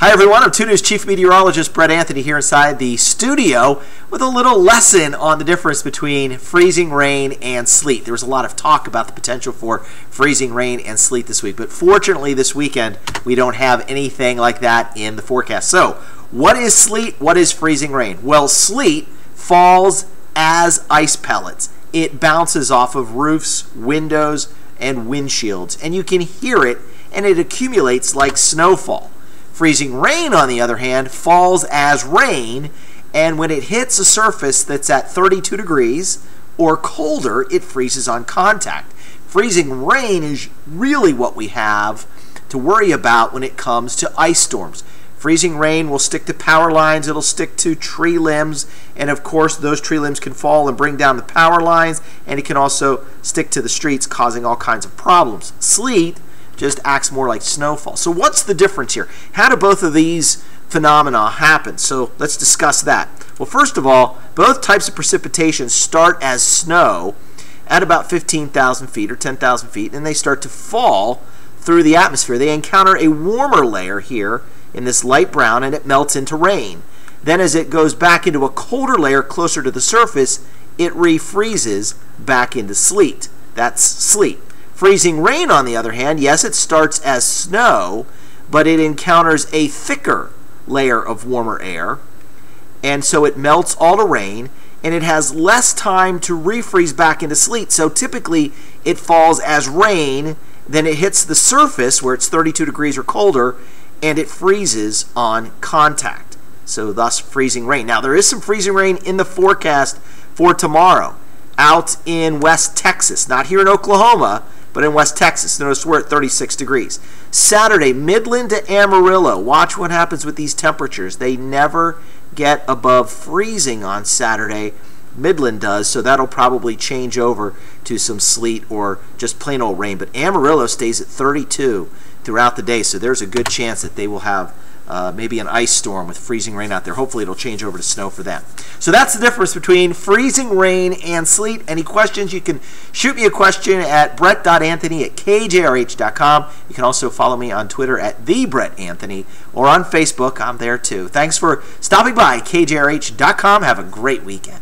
Hi everyone, I'm 2 News Chief Meteorologist Brett Anthony here inside the studio with a little lesson on the difference between freezing rain and sleet. There was a lot of talk about the potential for freezing rain and sleet this week, but fortunately this weekend we don't have anything like that in the forecast. So, what is sleet? What is freezing rain? Well, sleet falls as ice pellets. It bounces off of roofs, windows, and windshields, and you can hear it, and it accumulates like snowfall. Freezing rain, on the other hand, falls as rain, and when it hits a surface that's at 32 degrees or colder, it freezes on contact. Freezing rain is really what we have to worry about when it comes to ice storms. Freezing rain will stick to power lines, it'll stick to tree limbs, and of course those tree limbs can fall and bring down the power lines, and it can also stick to the streets, causing all kinds of problems. Sleet just acts more like snowfall. So what's the difference here? How do both of these phenomena happen? So let's discuss that. Well, first of all, both types of precipitation start as snow at about 15,000 feet or 10,000 feet, and they start to fall through the atmosphere. They encounter a warmer layer here in this light brown, and it melts into rain. Then as it goes back into a colder layer closer to the surface, it refreezes back into sleet. That's sleet. Freezing rain, on the other hand, yes, it starts as snow, but it encounters a thicker layer of warmer air, and so it melts all to rain, and it has less time to refreeze back into sleet. So typically it falls as rain, then it hits the surface where it's 32 degrees or colder, and it freezes on contact. So thus freezing rain. Now there is some freezing rain in the forecast for tomorrow out in West Texas, not here in Oklahoma, but in West Texas. Notice we're at 36 degrees. Saturday, Midland to Amarillo. Watch what happens with these temperatures. They never get above freezing on Saturday. Midland does, so that'll probably change over to some sleet or just plain old rain. But Amarillo stays at 32 throughout the day, so there's a good chance that they will have maybe an ice storm with freezing rain out there. Hopefully it'll change over to snow for them. So that's the difference between freezing rain and sleet. Any questions, you can shoot me a question at brett.anthony@kjrh.com. You can also follow me on Twitter at @TheBrettAnthony or on Facebook. I'm there too. Thanks for stopping by, kjrh.com. Have a great weekend.